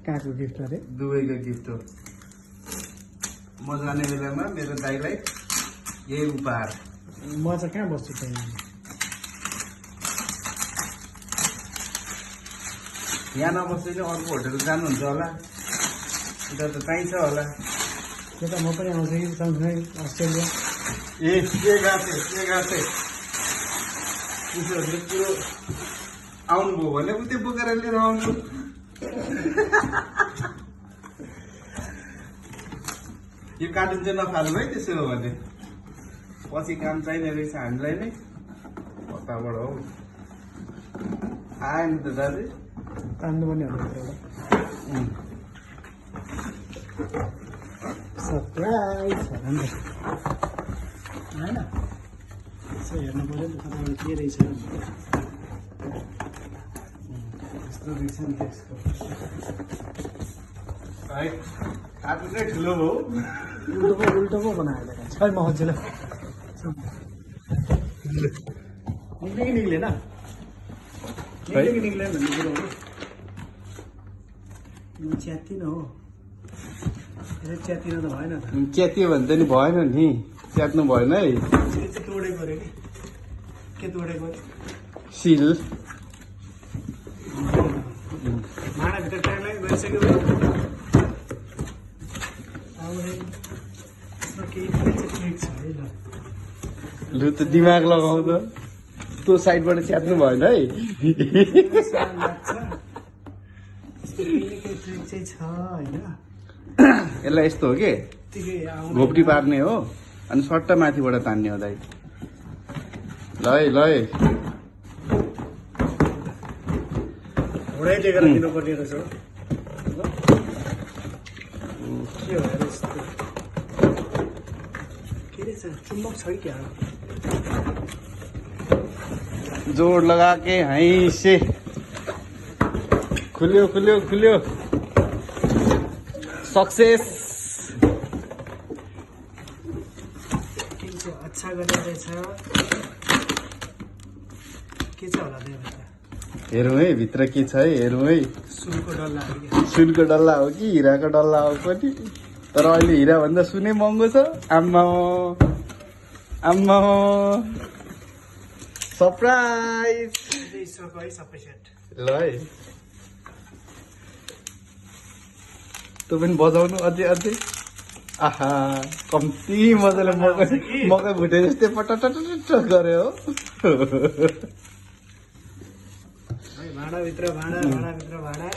कहाँको गिफ्ट अरे दुबईको गिफ्ट हो म जाने बेलामा मेरो दाइलाई यही उपहार म चाहिँ कहाँ बस्छु त यहाँ नबस्दै चाहिँ अर्को होटल जानुहुन्छ होला उता त चाहिन्छ होला त्यता म पनि आउँछु कि सँगसँगै अस्ट्रेलिया ए के गाथे उसहरूले पुरो आउनुभयो भने उतै बोकेर लिएर आउनु यो कार्टुन चाहिँ नफाल्नु है त्यसो हो भने पछि काम चाहिने रहेछ हामीलाई नै कताबाट हौ आयो नि त दाजु तान्नु पनि होला सरप्राइज होइन यसो हेर्नु पऱ्यो नि कताबाट के रहेछ यस्तो रहेछ नि त्यसको है कार्टुन चाहिँ ठुलो भयो उल्टो पो बनाएर छै म हजुरलाई निक्ले कि निक्लेन निक्ले कि निक्लेन भन्ने कुरो हो म च्यातिनँ हो च्यातिन त भएन त च्यातियो भने त नि भएन नि च्यात्नु भएन है तोडेको अरे के तोडेको सिल भाँडाभित्र टाइमलाई गइसक्यो केही ट्रिक छ है ल लु त दिमाग लगाउँछ त्यो साइडबाट च्यात्नु भएन है ट्रिक चाहिँ छ होइन यसलाई यस्तो हो कि घोप्टी पार्ने हो अनि सट्टा माथिबाट तान्ने हो दाइ ल है घोडै टेकेर दिनुपर्ने रहेछ के भएर यस्तो के रहेछ चुम्बक छ कि क्या जोड लगा के हाई से खुल्यो सक्सेस अच्छा गर्ने रहेछ के छ होला त्यो हेरौँ है भित्र के छ है हेरौँ है सुनको डल्ला हो कि सुनको डल्ला हो कि हिराको डल्ला हो पनि तर अहिले हिरा भन्दा सुनै महँगो छ आम्मा सरप्राइज ईश्वरको है सबै सेट ल है तँ पनि बजाउनु अझै आहा कम्ती मजाले मकै भुटे जस्तै पटट गऱ्यो हो भाँडाभित्र भाँडा